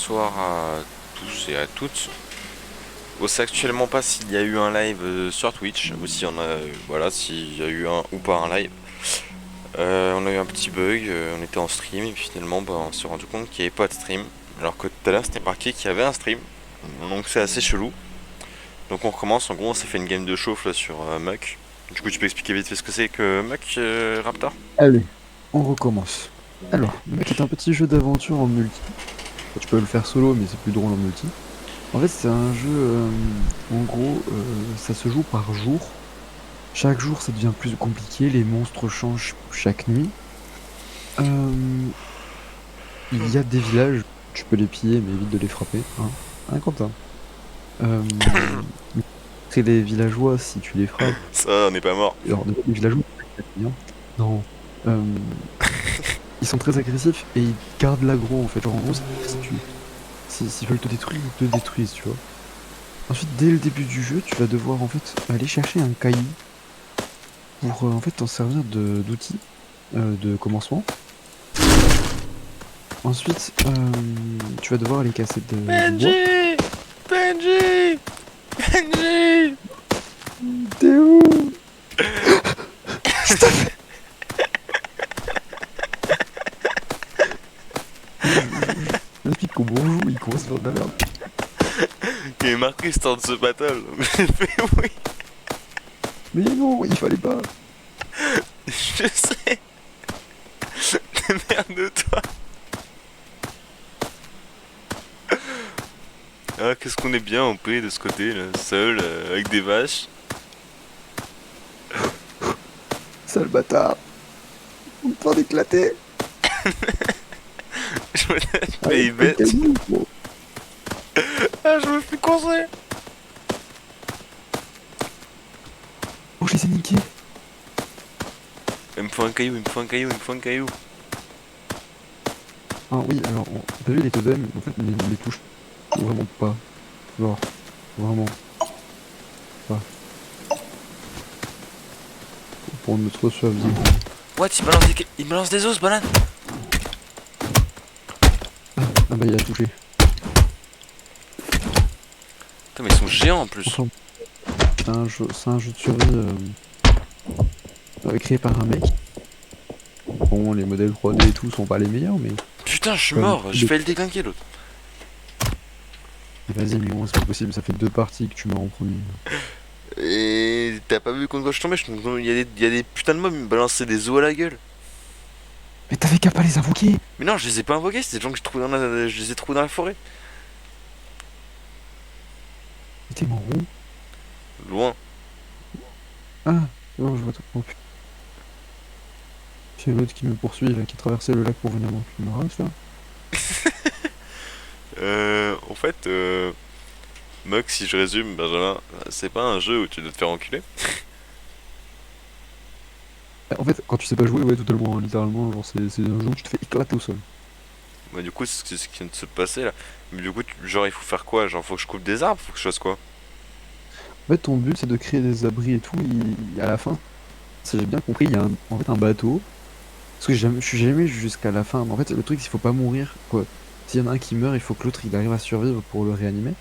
bonsoir à tous et à toutes. On sait actuellement pas s'il y a eu un live sur Twitch ou s'il y en a, voilà, s'il y a eu un ou pas un live. On a eu un petit bug, on était en stream et puis finalement on s'est rendu compte qu'il n'y avait pas de stream. Alors que tout à l'heure c'était marqué qu'il y avait un stream. Donc c'est assez chelou. Donc on recommence, en gros on s'est fait une game de chauffe là sur Muck. Du coup tu peux expliquer vite fait ce que c'est que Muck, Raptor? Allez, on recommence. Alors, le mec est un petit jeu d'aventure en multi. Tu peux le faire solo, mais c'est plus drôle en multi. En fait, c'est un jeu, en gros, ça se joue par jour. Chaque jour, ça devient plus compliqué, les monstres changent chaque nuit. Euh, il y a des villages, tu peux les piller, mais évite de les frapper, hein. Hein, Quentin. Euh, c'est les villageois, si tu les frappes. Ça, on n'est pas mort. Alors, les villageois, hein. Non. Euh, Ils sont très agressifs et ils gardent l'aggro en fait. Genre en gros, s'ils veulent te détruire, ils te détruisent, tu vois. Ensuite, dès le début du jeu, tu vas devoir en fait aller chercher un caillou pour en fait t'en servir d'outil de commencement. Ensuite, tu vas devoir aller casser du bois. Benji! Benji! Benji! T'es où? J'explique qu'au bonjour, il commence à faire de la merde. Il est marqué Start the Battle. J'ai fait oui, Mais non, il fallait pas. je sais. Merde-toi. Ah, qu'est-ce qu'on est bien en paix de ce côté là, seul, avec des vaches. Sale bâtard. On est en train d'éclater. Je me Allez, fais fais le bête. caillou, gros. Ah, je me fais coincer. Oh, je les ai niqués. Il me faut un caillou, il me faut un caillou, il me faut un caillou. Ah oui, alors, t'as vu les totems, en fait, les touches vraiment pas. Genre, vraiment pas. Pour notre survie. What? Il balance des os, banane. Ah bah, il a touché. Putain, mais ils sont géants en plus. Enfin, c'est un jeu de survie créé par un mec. Bon, les modèles 3D et tout sont pas les meilleurs, mais Putain, je suis quand même. mort, je fais le déglinguer l'autre. Vas-y, mais bon, c'est pas possible, ça fait deux parties que tu meurs en premier. Et t'as pas vu contre quoi je tombais? Il y a des putains de mobs, ils me balançaient des os à la gueule. Mais t'avais qu'à pas les invoquer! Mais non, je les ai pas invoqués, c'était des gens que je les ai trouvés dans la forêt. Mais t'es mort où? Loin. Ah, c'est bon, je vois tout. Oh, putain. C'est l'autre qui me poursuit, là, qui traversait le lac pour venir me reste, là. En fait, Mug, si je résume, Benjamin, c'est pas un jeu où tu dois te faire enculer. En fait, quand tu sais pas jouer, ouais, totalement, hein, littéralement, genre, c'est un jeu où tu te fais éclater au sol. Mais du coup, c'est ce qui vient de se passer là. Mais du coup, genre, il faut faire quoi? Genre, faut que je coupe des arbres? Faut que je fasse quoi? En fait, ton but, c'est de créer des abris et tout, et à la fin, si j'ai bien compris, il y a en fait un bateau. Parce que je suis jamais jusqu'à la fin. Mais en fait, le truc, c'est qu'il faut pas mourir, quoi. S'il y en a un qui meurt, il faut que l'autre, il arrive à survivre pour le réanimer.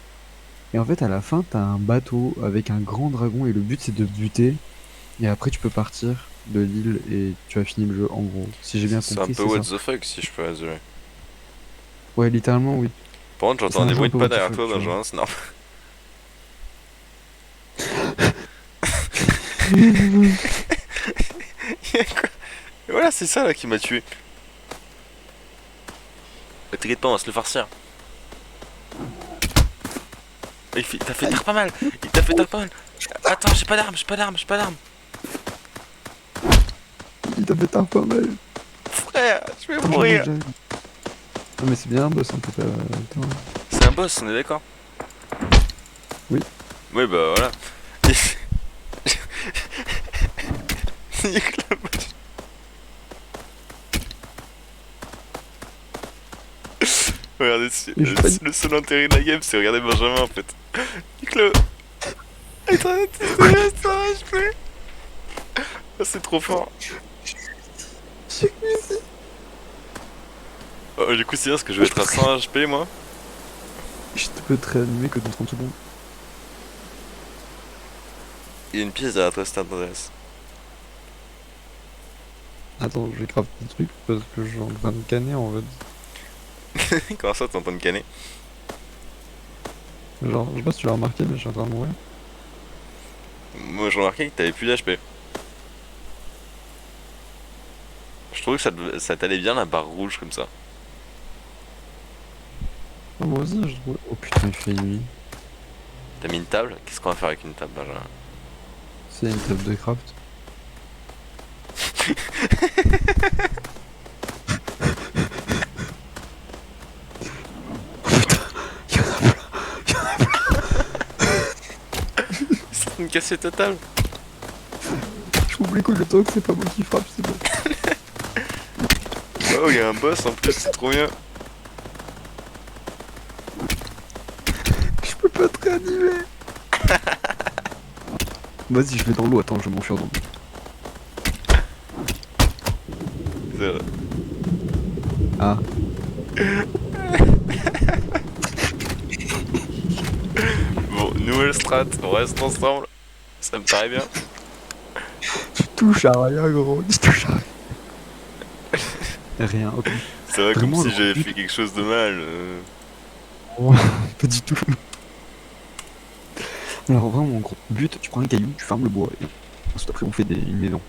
Et en fait, à la fin, t'as un bateau avec un grand dragon, et le but, c'est de buter. Et après, tu peux partir de l'île, et tu as fini le jeu, en gros. Si j'ai bien C'est un compris, peu c'est what ça. the fuck si je peux résumer. Ouais, littéralement, oui. Par contre, C'est j'entends un des jeu bruits un de peu pas what the derrière fuck, toi, tu vois. Benjamin, c'est normal. Et voilà, c'est ça là qui m'a tué. Mais t'inquiète pas, on va se le farcir. Il t'a fait tard pas mal. Il t'a fait tard pas mal. Attends, j'ai pas d'armes, j'ai pas d'armes, j'ai pas d'armes. Il t'a fait un pas mal. Frère, je vais Attends, j'arrive, mourir. j'arrive. Non, mais c'est bien un boss, hein, t'es pas. Attends. C'est un boss, on est d'accord? Oui. Oui, bah voilà. Nique la vache. Regardez, Mais je suis pas. le seul intérêt de la game, c'est regarder Benjamin en fait. Nique-le. Attends, je plus. Ah, c'est trop fort. Je- Oh, du coup, c'est bien parce que je vais être à 100 HP moi. Je peux te réanimer que dans 30 secondes. Il y a une pièce derrière toi si t'intéresse. Attends, je vais crafter un truc parce que je suis en train de canner en fait. Comment ça t'es en train de canner? Genre, je sais pas si tu l'as remarqué, mais je suis en train de mourir. Moi je remarquais que t'avais plus d'HP. Je trouvais que ça t'allait bien la barre rouge comme ça. Ah, moi aussi, je trouve. Oh putain, il fait nuit. T'as mis une table? Qu'est-ce qu'on va faire avec une table, Benjamin? C'est une table de craft. Y'en a plein. C'est en train de casser ta table. Je m'oublie que le temps que c'est pas moi qui frappe, c'est bon. Oh, il y a un boss en plus, c'est trop bien. Je peux pas te réanimer. Vas-y, je vais dans l'eau, attends, je vais m'enfuir dans l'eau. C'est vrai. Ah, Bon, nouvelle strat, on reste ensemble. Ça me paraît bien. tu touches à rien, gros, tu touches à rien. Rien, ok. C'est vrai comme Vraiment, si alors, j'avais but- fait quelque chose de mal. Oh, pas du tout. Alors vraiment, gros, but, tu prends un caillou, tu fermes le bois, et ensuite après on fait une maison.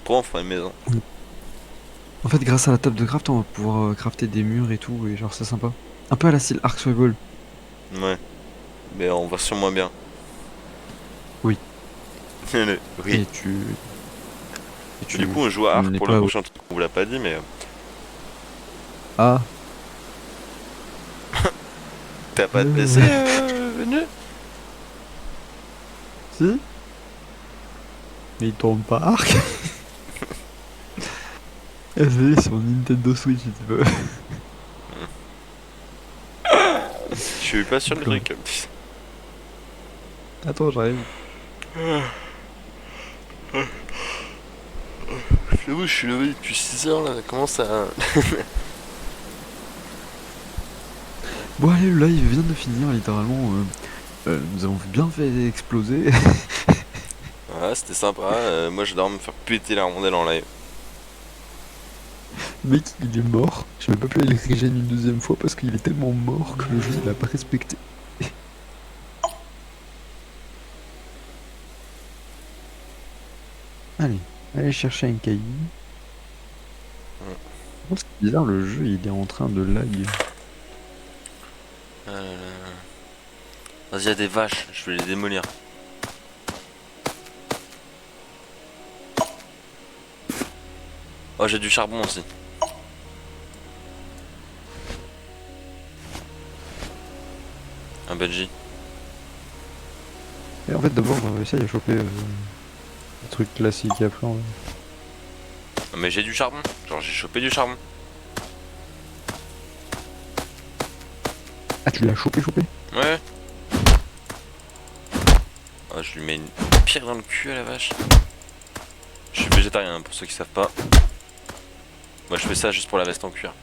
Pourquoi on ferait une maison? En fait, grâce à la table de craft, on va pouvoir crafter des murs et tout, et genre c'est sympa. Un peu à la style Ark Survival. Ouais. Mais en version moins bien. Oui. Oui. Et tu Du coup, on joue à Ark n'es pour le pas... prochain truc. On vous l'a pas dit, mais Ah, t'as pas de PC, venu? si. Mais il tourne pas Ark. C'est sur Nintendo Switch si tu veux. Je suis pas sûr du D'accord. truc. Attends, j'arrive. J'avoue, je suis levé depuis 6 heures là. Comment ça. Bon allez, le live vient de finir littéralement. Nous avons bien fait exploser. Ouais, c'était sympa. Moi, j'adore me faire péter la rondelle en live. Le mec, il est mort. J'ai même pas pu aller le régénérer une deuxième fois parce qu'il est tellement mort que le jeu il a pas respecté. Allez, allez chercher un caillou. Par contre, c'est bizarre, le jeu il est en train de lag. Vas-y, y a des vaches, je vais les démolir. Oh, j'ai du charbon aussi. Un Benji. Et en fait, d'abord, essaye à choper le truc classique et après on... Non, mais j'ai du charbon. Genre, j'ai chopé du charbon. Ah, tu l'as chopé? Ouais. Oh, je lui mets une pierre dans le cul à la vache. Je suis végétarien, pour ceux qui savent pas. Moi, je fais ça juste pour la veste en cuir.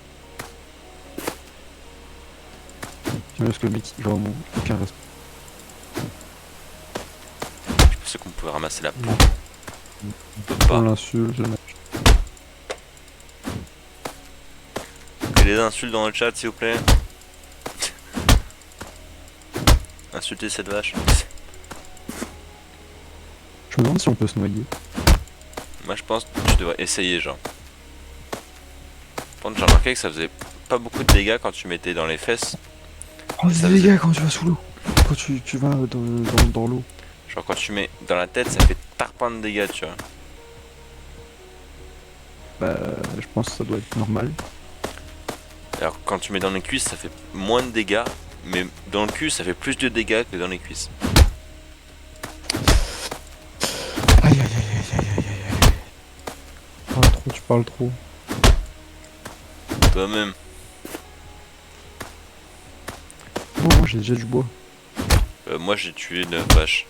J'aime bien ce que le mec, il a vraiment aucun respect. Je pensais qu'on pouvait ramasser la peau. On peut On pas. l'insulte, Et les insultes dans le chat, s'il vous plaît. Insultez cette vache. Je me demande si on peut se noyer. Moi, je pense que tu devrais essayer, genre. Par contre, j'ai remarqué que ça faisait pas beaucoup de dégâts quand tu mettais dans les fesses. Oh, Ça des faisait- dégâts quand tu vas sous l'eau. Quand tu vas dans l'eau. Genre, quand tu mets dans la tête, ça fait tarpin de dégâts, tu vois. Bah, je pense que ça doit être normal. Alors, quand tu mets dans les cuisses, ça fait moins de dégâts. Mais dans le cul, ça fait plus de dégâts que dans les cuisses. Aïe aïe aïe aïe aïe aïe aïe. Tu parles trop. Toi-même. Oh, moi j'ai déjà du bois. Moi, j'ai tué une vache.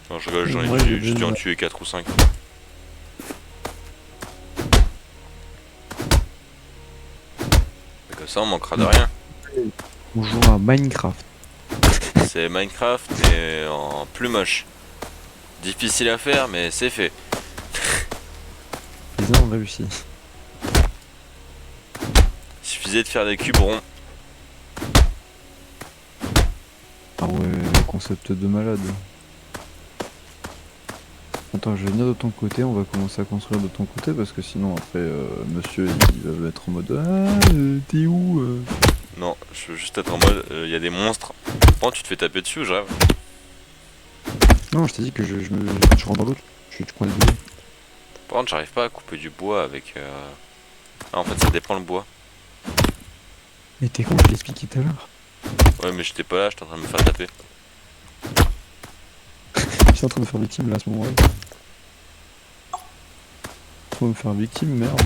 Non, je rigole, Moi, j'ai j'ai dû en déjà- tuer 4 ou 5. Comme ça, on manquera de rien. On joue à Minecraft. C'est Minecraft, mais en plus moche. Difficile à faire, mais c'est fait. Les uns ont réussi. Il suffisait de faire des cubes ronds. Ah ouais, concept de malade. Attends, je vais venir de ton côté, on va commencer à construire de ton côté parce que sinon après monsieur il va être en mode t'es où Non, je veux juste être en mode, il y a des monstres. Bon, tu te fais taper dessus, j'arrive. Non, je t'ai dit que je rentre dans l'autre, tu prends les deux. Par contre, j'arrive pas à couper du bois avec. Ah, en fait, ça dépend le bois. Mais t'es con, je t'ai expliqué tout à l'heure. Ouais, mais j'étais pas là, j'étais en train de me faire taper. J'étais en train de me faire victime là à ce moment-là. Faut me faire victime, merde.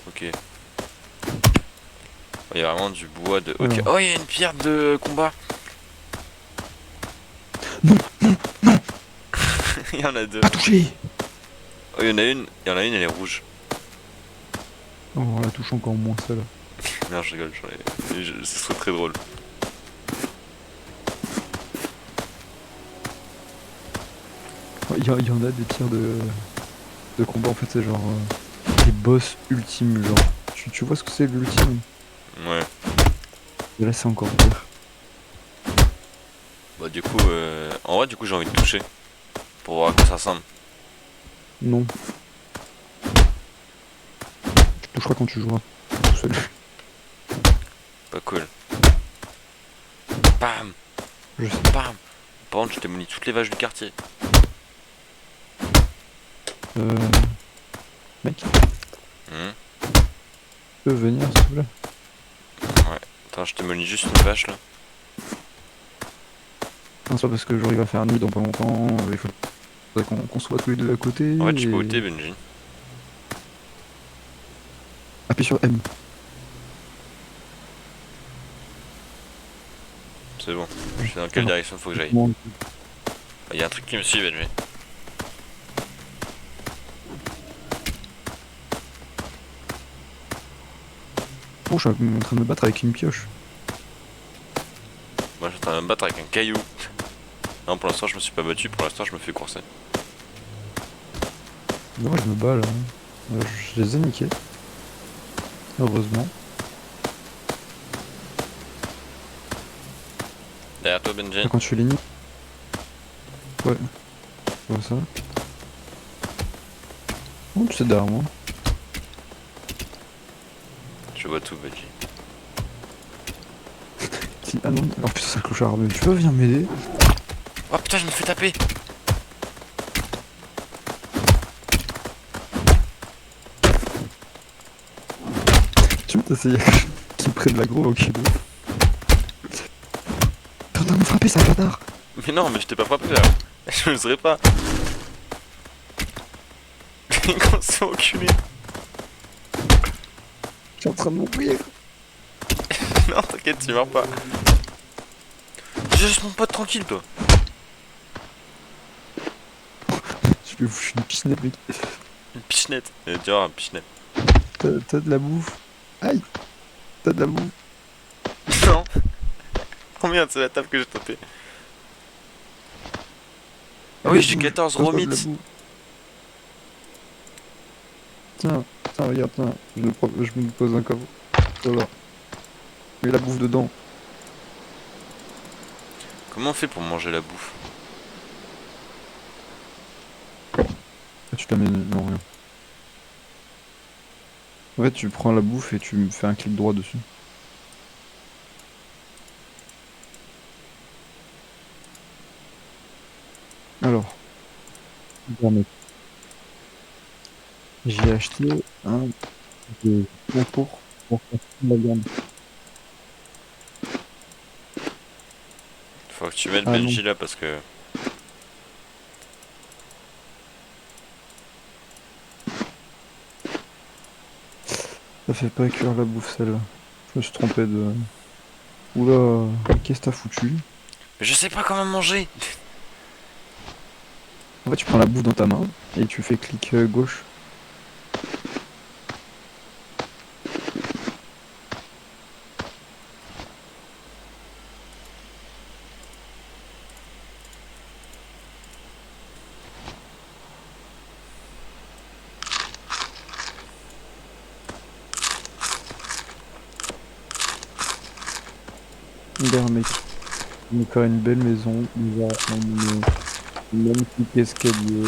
Ok. Il y a vraiment du bois de. Ok. Alors. Oh, il y a une pierre de combat. Non, Il y en a deux. pas touché. Oh, il y en a une, elle est rouge. Oh, on la touche encore moins celle-là. Non, je rigole, ce serait très drôle. Il y en a des tirs de combat en fait, c'est genre des boss ultimes, genre. Tu vois ce que c'est l'ultime? Ouais. Et là c'est encore pire. Bah, du coup, en vrai, du coup, j'ai envie de toucher. Pour voir à quoi ça ressemble. Non. Tu toucheras quand tu joueras tout seul. Pas cool. Bam! Je sais. Bam! Par contre, je démolis toutes les vaches du quartier. Euh... Mec, tu Mhm. peux venir s'il te plaît? Attends, je démolis juste une vache là. Non, c'est pas parce que genre il va faire nuit dans pas longtemps, il faudrait qu'on soit tous les deux à côté. En fait, tu peux et... ulter, Benji. Appuie sur M. C'est bon. Je sais dans quelle direction faut que j'aille. Bon, Il y a un truc qui me suit, Benji. je suis en train de me battre avec une pioche. Moi, je suis en train de me battre avec un caillou. Non, pour l'instant, je me suis pas battu. Pour l'instant, je me fais courser. Moi je me bats là. Je les ai niqués. Heureusement. Derrière toi, Benji. Quand tu les niques. Ouais. Je vois ça. Oh, tu sais derrière moi. Je vois tout, Benji. Ah non, oh putain c'est un clochard, mais tu peux venir m'aider? Oh putain, je me fais taper! Tu peux t'essayer qui prenne l'aggro au kilo. T'es en train de me frapper, ça bâtard! Mais non, mais je t'ai pas frappé là. Je me serais pas. Qu'on se fait enculer. Je suis en train de mourir! Non, t'inquiète, tu meurs pas. Laisse mon pote tranquille, toi. Je suis une pichenette, mec. Une pichenette. Tu vois, un pichenet. T'as de la bouffe. Aïe! T'as de la bouffe. Non. Combien c'est la table que j'ai tapé? Ah oui, j'ai 14 romits. Tiens, regarde, tiens. Je me pose un coffre. Voilà. Mets la bouffe dedans. Comment on fait pour manger la bouffe? Ah, tu te la mets. Non, rien. En fait, tu prends la bouffe et tu me fais un clic droit dessus. Alors, j'ai acheté un de concours pour faire la viande. Faut que tu mettes Ah non, Benji là parce que. ça fait pas cuire la bouffe celle-là. Je me suis trompé de. Oula, qu'est-ce que t'as foutu? Mais je sais pas comment manger! En fait, tu prends la bouffe dans ta main et tu fais clic gauche. l'air, mec. On va faire une belle maison. On va un magnifique escalier.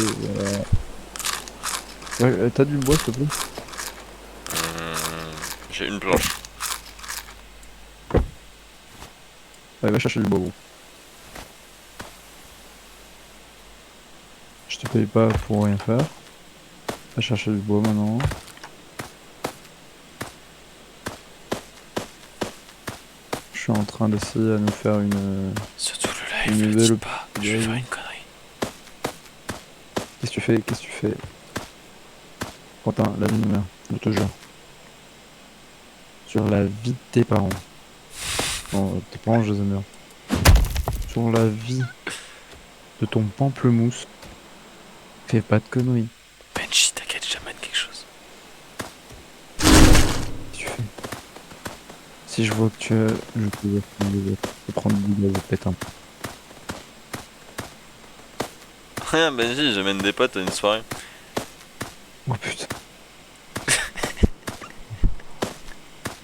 Voilà. Ouais, t'as du bois, s'il te plaît? J'ai une planche. Ouais, va chercher du bois, gros. Je te paye pas pour rien faire. Va chercher du bois maintenant. Je suis en train d'essayer à nous faire Surtout le une live, le nouvelle dis pas, je vais faire une connerie. Qu'est-ce que tu fais? Qu'est-ce que tu fais? Quentin, la vie de mère, je te jure. Sur la vie de tes parents. Non, tes parents, je les aime bien. Sur la vie de ton pamplemousse, fais pas de conneries. Benji, t'inquiète, j'amène quelque chose. Qu'est-ce que tu fais? Si je vois que je peux prendre du gaz et pète un peu. Rien, Benji, j'amène des potes à une soirée. Oh putain.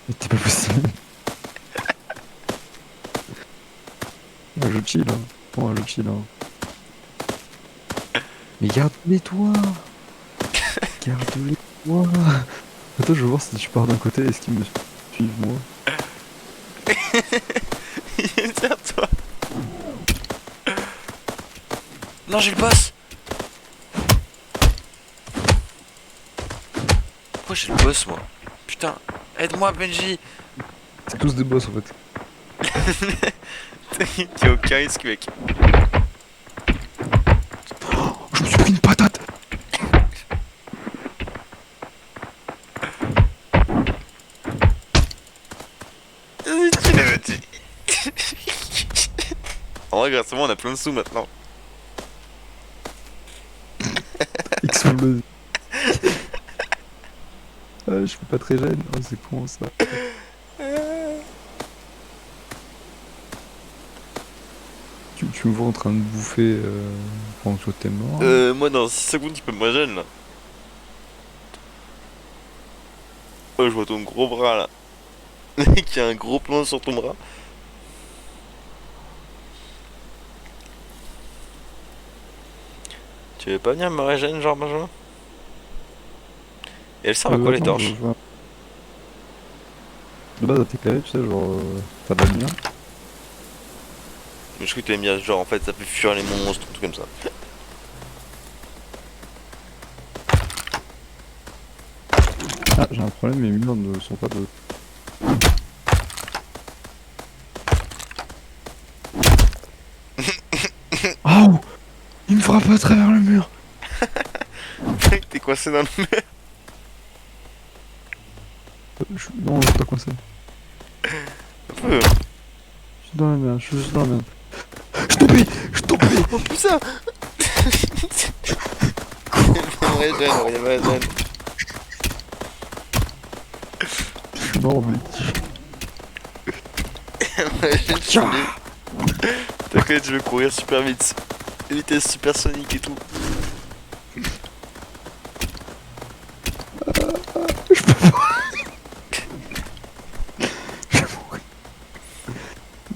Mais t'es pas possible. Ouais, je chill, hein. Ouais, je chill, hein. Mais garde-les toi! Garde-les toi! Attends, je veux voir si je pars d'un côté, est-ce qu'ils me suivent moi? Il est derrière toi. Non, j'ai le boss. Pourquoi j'ai le boss, moi? Putain, aide-moi, Benji. C'est tous des boss en fait. T'as aucun risque, mec. Je me suis pris une patate! Vas-y, tu l'as battu. En vrai, grâce à moi, on a plein de sous maintenant. Explose. Ah, je suis pas très jeune, oh, c'est con ça. Tu me vois en train de bouffer pendant que toi t'es mort. Moi, dans 6 secondes, tu peux me régénérer là. Oh, je vois ton gros bras là. Mec, il y a un gros plan sur ton bras. Tu veux pas venir me régénérer, genre Benjamin? Et elles servent à quoi les Attends, torches? je vois. De base, à t'éclairer, tu sais, genre, ça va bien. Mais je crois que t'avais mis genre en fait ça fait fuir les monstres, un truc comme ça. Ah, j'ai un problème, mes murs ne sont pas de. Oh! Il me frappe à travers le mur! Mec, t'es coincé dans le mur. Non, je suis pas coincé. Un peu. Je suis dans la merde, je suis juste dans la merde. Je t'en prie! Je t'en prie! Oh putain. Il me régène. Je suis mort, mec. T'inquiète, je vais courir super vite. Vitesse supersonique et tout. Je peux pas. Je vais mourir.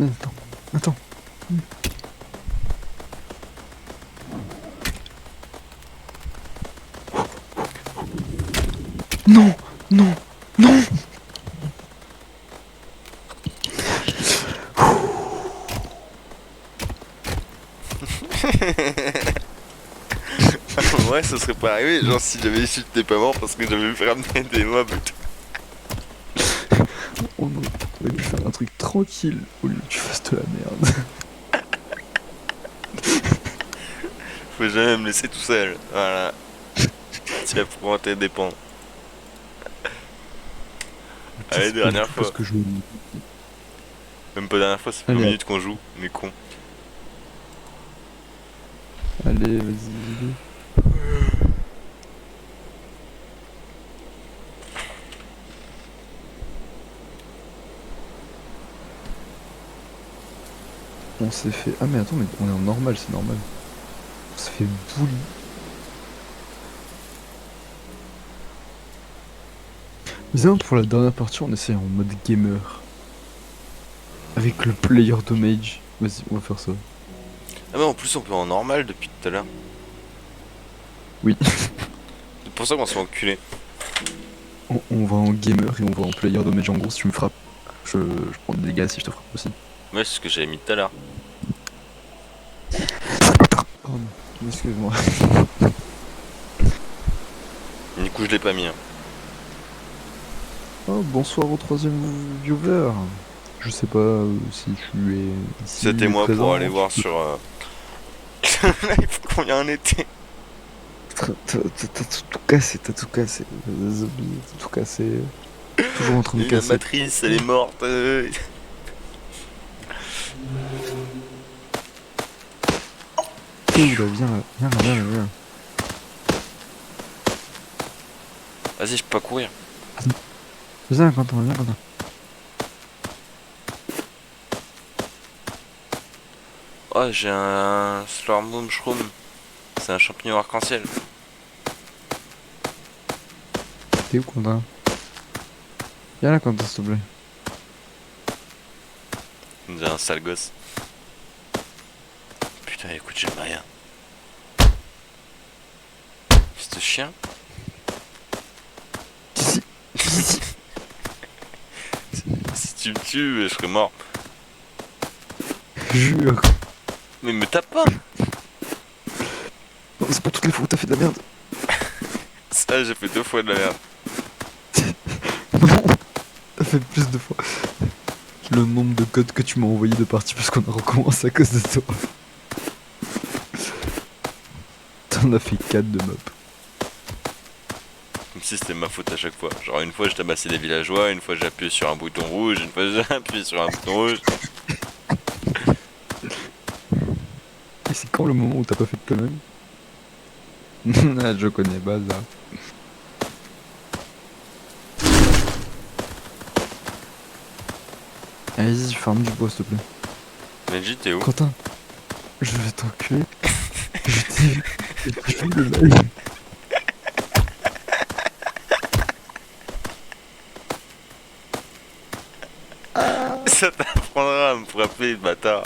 Attends, attends. Non, non, non. Ouais, ça serait pas arrivé, genre si j'avais su que t'étais pas mort parce que j'avais vu ramener des mobs et tout. On aurait pu faire un truc tranquille au lieu que tu fasses de la merde. Faut jamais me laisser tout seul. Voilà. Tu vas pouvoir te dépendre. Allez, dernière fois. Parce que je... Même pas dernière fois, ça fait Allez. 2 minutes qu'on joue, mais con. Allez, vas-y. On s'est fait... Ah mais attends, mais on est en normal, c'est normal. On s'est fait bully. Viens, pour la dernière partie, on essaie en mode gamer. avec le player damage. Vas-y, on va faire ça. Ah mais en plus on peut en normal depuis tout à l'heure. Oui. C'est pour ça qu'on se fait enculer. On va en gamer et on va en player damage. En gros, si tu me frappes, je prends des dégâts si je te frappe aussi. Ouais, c'est ce que j'avais mis tout à l'heure. Pardon, excuse-moi. Du coup je l'ai pas mis. Hein. Oh, bonsoir au troisième viewer. Je sais pas si tu es ici C'était moi présent. pour aller voir sur le live combien on était. T'as tout cassé, t'as tout cassé. Zombie, t'as tout cassé. Toujours en train de Et la casser. matrice elle est morte. Ouh là, viens là, viens là, viens là, viens là. Vas-y, je peux pas courir. Viens Quentin, viens Quentin. Oh, j'ai un Slorm Shroom. C'est un champignon arc-en-ciel. T'es où Quentin? Viens là Quentin s'il te plaît. J'ai un sale gosse. Putain, écoute, j'aime rien. Fils de chien. Ici. Si tu me tues, je serai mort. Jure. Mais me tape pas. Non, c'est pas toutes les fois où t'as fait de la merde. Ça, j'ai fait 2 fois de la merde. Non, t'as fait plus de fois. Le nombre de codes que tu m'as envoyé de partie parce qu'on a recommencé à cause de toi. T'en as fait 4 de map. Comme si c'était ma faute à chaque fois. Genre, une fois, je tabassais des villageois, une fois, j'ai appuyé sur un bouton rouge, une fois, j'ai appuyé sur un bouton rouge. Et c'est quand le moment où t'as pas fait de toi-même? Ah, je connais bazar. Vas-y, farme du bois s'il te plaît. Benji, t'es où? Quentin, je vais t'enculer. Je t'ai vu. Je t'ai vu le live. Ça t'apprendra à me frapper, bâtard.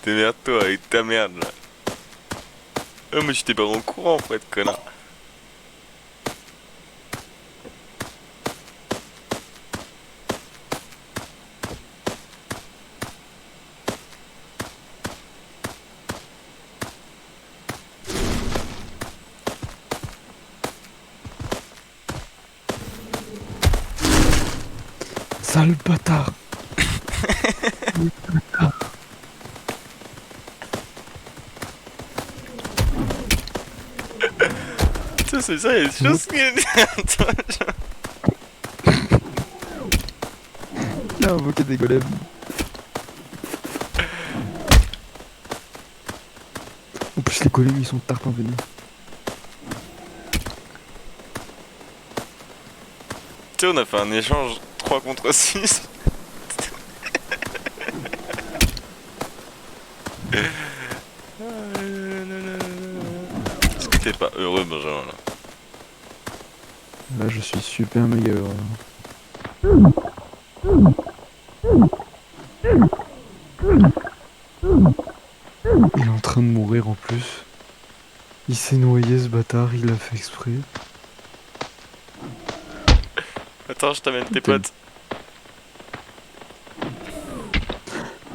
Démerde-toi avec ta merde là. Oh, mais j'étais pas au courant en fait, connard. Sale bâtard. Ça, c'est ça, il y a des choses qui. Il a invoqué des golems. En plus, les golems ils sont tarpin venus. Tu sais, on a fait un échange 3 contre 6. Est-ce que t'es pas heureux, Benjamin là? Là, je suis super méga heureux. Il est en train de mourir en plus. Il s'est noyé ce bâtard, il l'a fait exprès. Attends, je t'amène tes T'es- potes.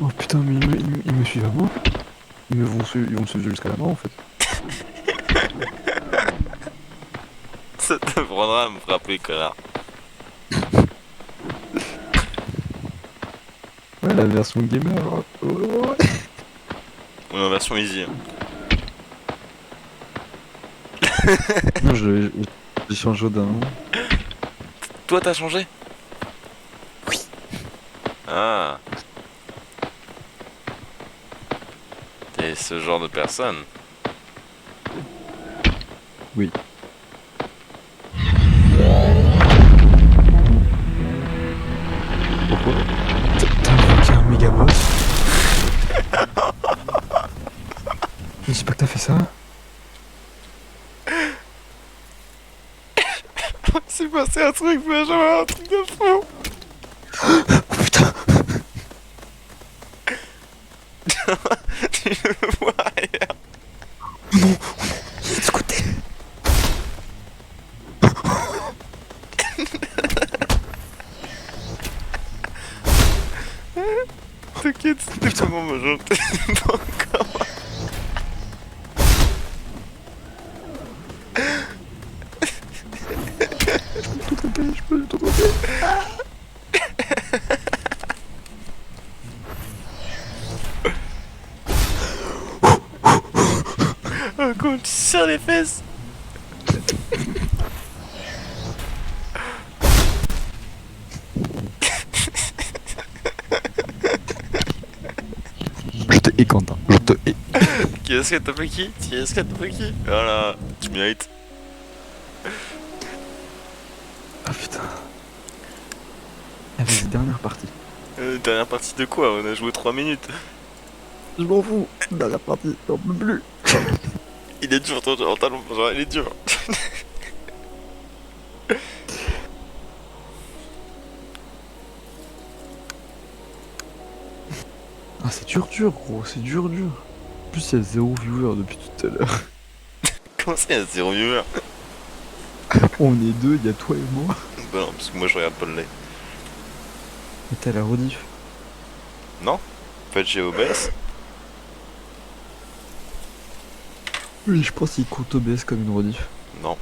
Oh putain, mais il me suit à moi. Ils vont me suivre jusqu'à la mort en fait. Ça t'apprendra à me frapper, connard. Ouais, la version gamer. Oh. On est en version easy. Hein. Non, j'ai changé d'un nom. Toi, t'as changé? Oui. Ah. T'es ce genre de personne. Oui. Pourquoi? T'as invoqué un méga boss? Je dis pas que t'as fait ça. C'est passé un truc, Benjamin, un truc de fou. Oh putain. Tu le vois ailleurs. Oh non, il est de ce côté. T'inquiète, c'était pas mon Benjamin. T'es pas encore. Je peux tout taper. Oh, comment tu serres les fesses. Je te hais, Quentin. Je te hais. Qui est-ce que t'as fait qui? Qui est-ce que t'as fait qui? Voilà, tu mérites. Ah putain. Ah, vas-y, dernière partie. Dernière partie de quoi? On a joué 3 minutes. Je m'en fous. Dernière partie, j'en peux plus. Il est dur ton talon, Benjamin, il est dur. Ah, c'est dur, gros. C'est dur. En plus, il y a 0 viewer depuis tout à l'heure. Comment ça, il y a 0 viewer? On est deux, il y a toi et moi. Bah non, parce que moi je regarde pas le live. Mais t'as la rediff. Non? En fait, j'ai OBS. Oui, je pense qu'il compte OBS comme une rediff. Non.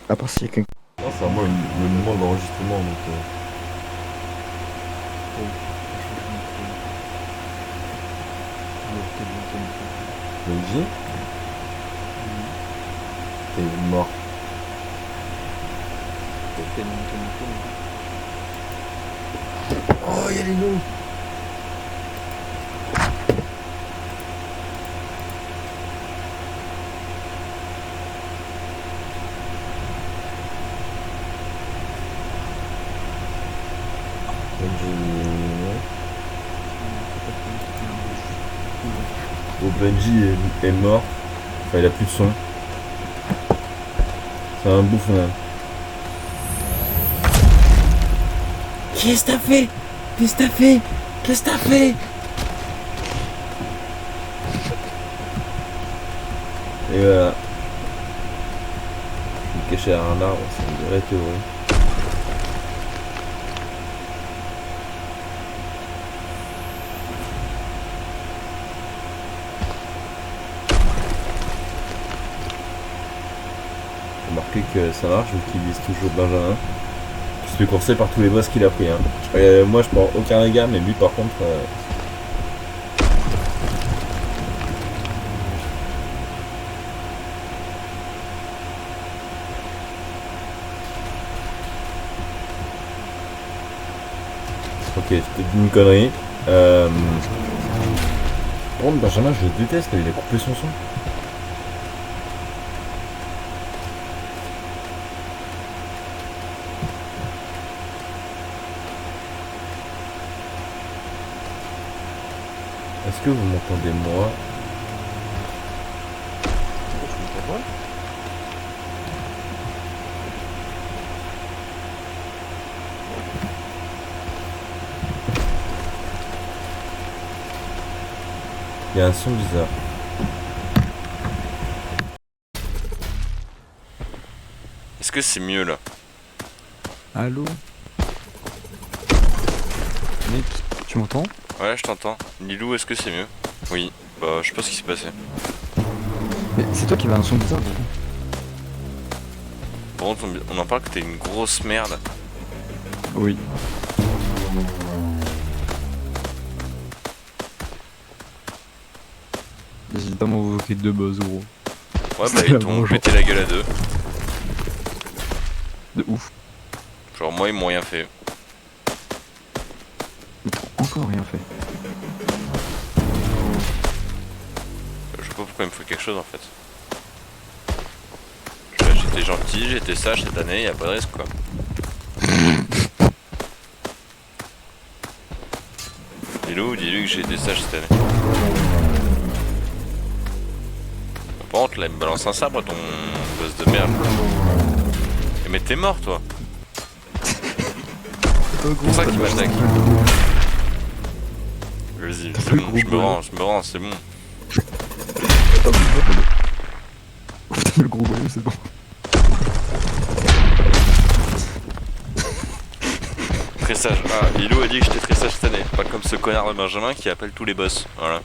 À part s'il y a quelqu'un. Non, c'est à moi le moment de l'enregistrement donc. Luigi T'es mort. Oh, y'a les noms. Benji est mort. Enfin, il a plus de son. C'est un bouffon. Hein. Qu'est-ce que t'as fait? Qu'est-ce que t'as fait? Qu'est-ce que t'as fait? Et voilà. Je suis caché derrière un arbre, c'est une vraie théorie. Remarquez que ça marche, j'utilise toujours Benjamin. Je suis coursé par tous les boss qu'il a pris. Hein. Moi je prends aucun dégât, mais lui par contre. Ok, je t'ai dit une connerie. Par contre, Benjamin, je déteste, il a coupé son son. Est-ce que vous m'entendez moi? Il y a un son bizarre. Est-ce que c'est mieux là? Allô? Mec, tu m'entends? Ouais, je t'entends. Lilou, est-ce que c'est mieux? Oui. Bah, je sais pas ce qui s'est passé. Mais c'est toi qui avait un son bizarre. Par contre, on en parle que t'es une grosse merde. Oui. N'hésite pas à m'invoquer deux buzz, gros. Ouais, bah, C'était ils la t'ont vengeance. pété la gueule à deux. De ouf. Genre, moi, ils m'ont rien fait. Ils t'ont encore rien fait. Je sais pas pourquoi il me faut quelque chose en fait. J'étais gentil, j'étais sage cette année, y a pas de risque quoi. Dis-lui que j'ai été sage cette année. Par contre là il me balance un sabre ton boss de merde. Mais t'es mort toi. C'est pour ça qu'il m'attaque. Vas-y, T'as c'est pas le bon, gros je me rends, c'est bon. Putain, le gros bonhomme, c'est bon. Très sage. Ah, Lilo a dit que j'étais très sage cette année. Pas comme ce connard de Benjamin qui appelle tous les boss. Voilà.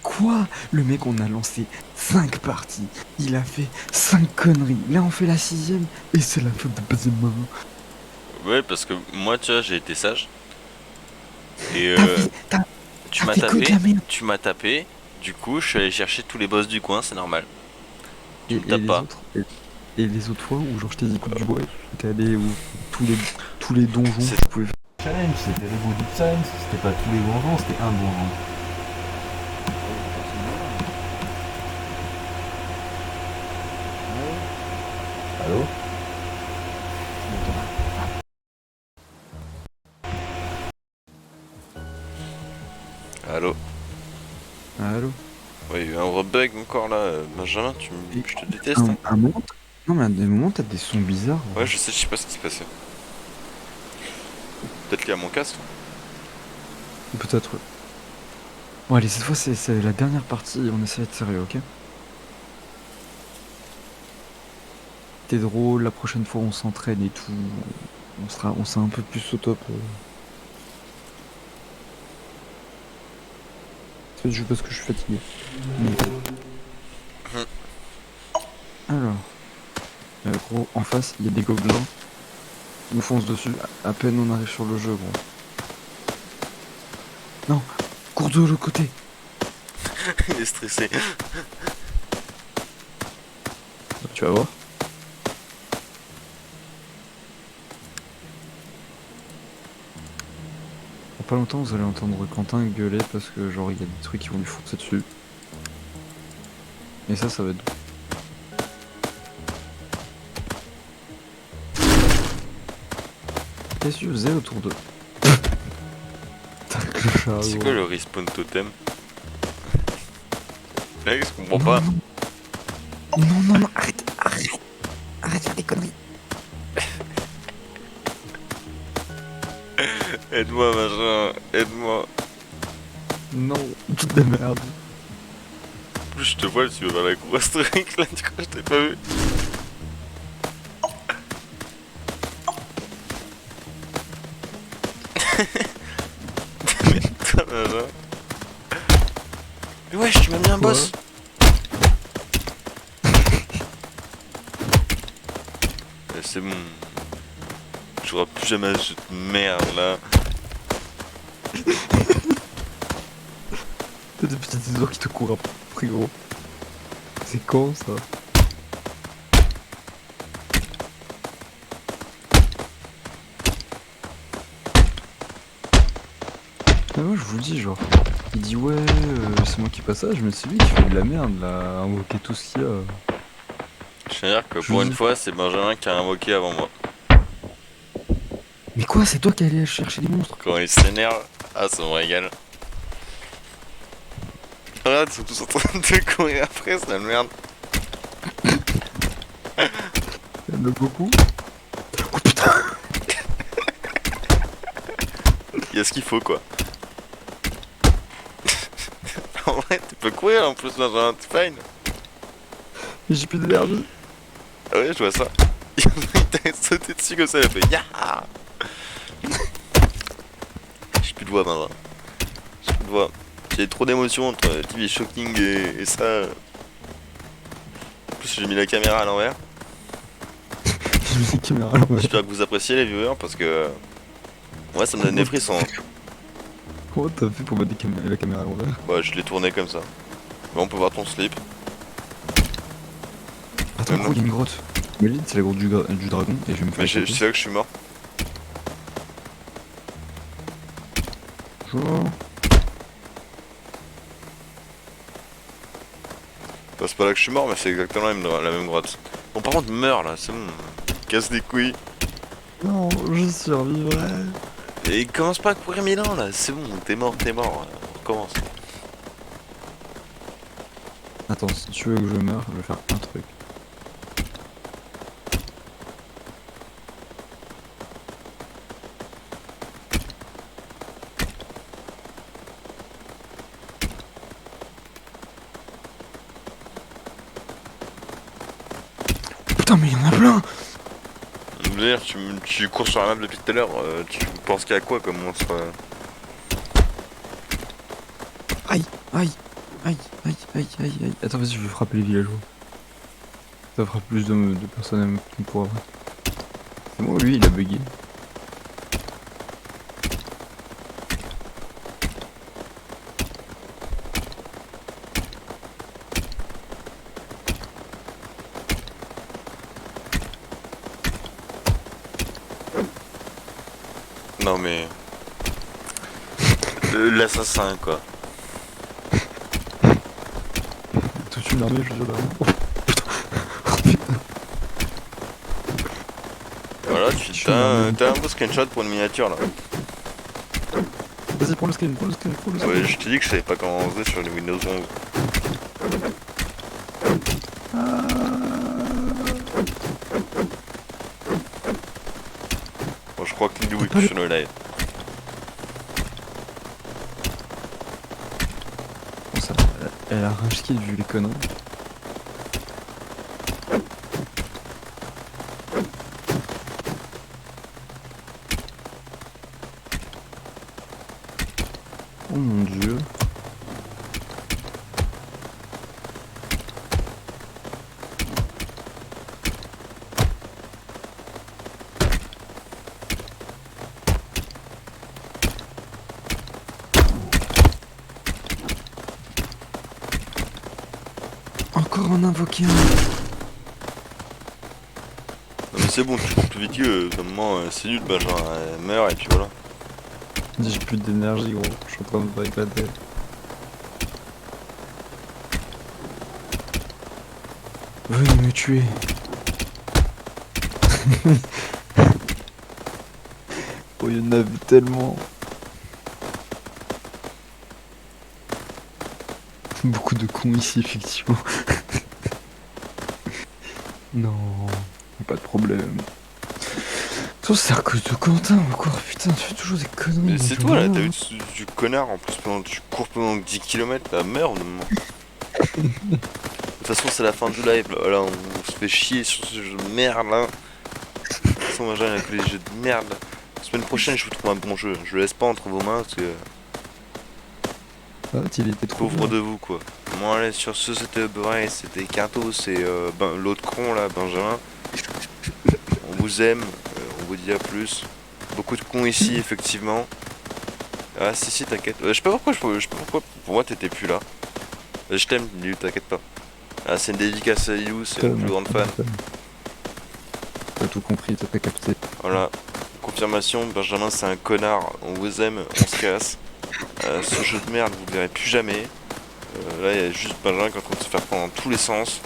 Quoi? Le mec, on a lancé 5 parties. Il a fait 5 conneries. Là, on fait la 6ème et c'est la faute de Benjamin. Ouais, parce que moi, tu vois, j'ai été sage. Et tu t'as m'as fait que de tapé, la merde. tu m'as tapé. Du coup, je suis allé chercher tous les boss du coin, c'est normal. Tu me Et tapes les pas. autres et les autres fois où genre je t'ai dit coupe du bois, t'es allé où tous les donjons que C'est- tu pouvais faire. Challenge, c'était le goût du challenge, c'était pas tous les donjons, c'était un donjon. Allô? Allô? Allô? Ouais, il y a eu un bug encore là, Benjamin, je te déteste. Hein. Un moment, non mais à des moments t'as des sons bizarres. Ouais, je sais pas ce qui se passait. Peut-être lié à mon casque. Peut-être. Bon allez, cette fois c'est la dernière partie, on essaie d'être sérieux, ok? T'es drôle, la prochaine fois on s'entraîne et tout. On sera un peu plus au top. C'est juste parce que je suis fatigué. Alors, gros, en face, il y a des gobelins. On fonce dessus, à peine on arrive sur le jeu, gros. Non, cours de l'autre côté. Il est stressé. Tu vas voir. Dans pas longtemps, vous allez entendre Quentin gueuler parce que genre il y a des trucs qui vont lui foncer dessus. Et ça va être... Qu'est-ce que tu faisais autour de... Putain, clochard, C'est gros. quoi le respawn totem? Mec, je comprends pas. Non, arrête de faire des conneries. Aide-moi, Benjamin, aide-moi. Non, toute de merde. En plus, je te vois, tu vas vers la grosse truc là, du coup, je t'ai pas vu. Mais toi, Benjamin. Mais wesh, tu m'as mis un Quoi? boss. C'est bon. Je jouerai plus jamais à ce jeu de merde là. T'as des petites oiseaux qui te courent après, gros. C'est con ça. Ah moi je vous le dis genre, il dit ouais c'est moi qui passe ça, mais c'est lui qui fait de la merde là, à invoquer tout ce qu'il y a. Je veux dire que Je pour vous une dis- fois, c'est Benjamin qui a invoqué avant moi. Mais quoi, c'est toi qui allais chercher les monstres? Quand il s'énerve, ah, ça me régale. Regarde, ils sont tous en train de courir après, c'est la merde. Il y en a beaucoup. Il y a ce qu'il faut quoi. En vrai, tu peux courir en plus, Benjamin, c'est fine. Mais j'ai plus d'énergie. Ah ouais, je vois ça. Il t'a sauté dessus comme ça, il a fait ya. J'ai plus de voix, Benjamin. J'ai plus de voix. J'ai trop d'émotions entre TV Shocking et ça. En plus, j'ai mis la caméra à l'envers. J'ai mis les caméras à l'envers. J'espère que vous appréciez les viewers parce que. Ouais, ça me donne des frissons. Comment t'as fait pour mettre la caméra à l'envers? Bah, je l'ai tourné comme ça. Bon, on peut voir ton slip. Attends, non. gros, il y a une grotte. Imagine, c'est la grotte du dragon et je vais me faire Mais c'est attaquer. là que je suis mort. Genre... Enfin, c'est pas là que je suis mort, mais c'est exactement la même grotte. Bon, par contre, meurs là, c'est bon. Casse des couilles. Non, je survivrai. Et commence pas à courir 1000 ans là, c'est bon, t'es mort, on recommence. Attends, si tu veux que je meure, je vais faire un truc. Putain, mais il y en a plein. D'ailleurs, tu cours sur la map depuis tout à l'heure, tu penses qu'il y a quoi comme monstre Aïe, aïe, aïe, aïe, aïe, aïe, aïe. Attends, vas-y, je vais frapper les villageois. Ça fera plus de personnes à me pour après. C'est moi, lui, il a bugué. Non mais... L'assassin quoi. Toute une armée, je veux dire. Voilà, suis t'as un beau screenshot pour une miniature là. Vas-y, prends le screen, prends le screen, prends le screen. Ouais, je t'ai dit que je savais pas comment on faisait sur les Windows 11. Bon, je crois que Lilou est plus sur le live. Bon, ça, elle a rage skill vu les conneries. Oh mon dieu. Encore un invoqué. Non mais c'est bon, tu cours plus vite que d'un moment, c'est nul, bah genre, elle meurt et puis voilà. J'ai plus d'énergie, gros. Je suis en train de me éclater. Venez me tuer. Oh, il y en avait tellement. Beaucoup de cons ici, effectivement. Non, pas de problème. Toi, c'est à cause de Quentin encore, putain, tu fais toujours des conneries. Mais moi, c'est je toi là, vois t'as rien, eu du connard en plus pendant tu cours pendant 10 km, la merde maman. De toute façon c'est la fin du live là, on se fait chier sur ce jeu de merde là. De toute façon moi j'ai que les jeux de merde là. La semaine prochaine je vous trouve un bon jeu, je le laisse pas entre vos mains parce que Ah, il était trop pauvre bien. de vous quoi. Bon allez sur ce c'était Uber, c'était Quintos et l'autre con là, Benjamin. On vous aime, on vous dit à plus. Beaucoup de cons ici effectivement. Ah si t'inquiète. Je sais pas pourquoi, je sais pas pourquoi pour moi t'étais plus là. Je t'aime Lilou, t'inquiète pas. Ah c'est une dédicace à Lilou, c'est une plus grande fan. T'as tout compris, t'as pas capté. Voilà. Confirmation, Benjamin c'est un connard, on vous aime, on se casse. Ce jeu de merde vous le verrez plus jamais. Là il y a juste Benjamin qui est en train de se faire prendre dans tous les sens.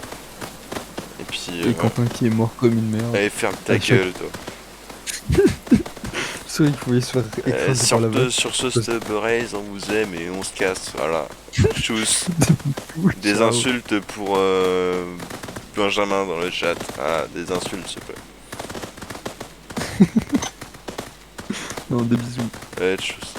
Et puis Et Quentin qui est mort comme une merde. allez ferme ta À chaque- gueule toi. Soit il pouvait se faire écraser par la vague. Sur ce Stubberraise, on vous aime et on se casse, voilà. Tchuss. Des Ciao. insultes pour Benjamin dans le chat. Ah, des insultes s'il te plaît. Non, des bisous. Ouais, tchuss.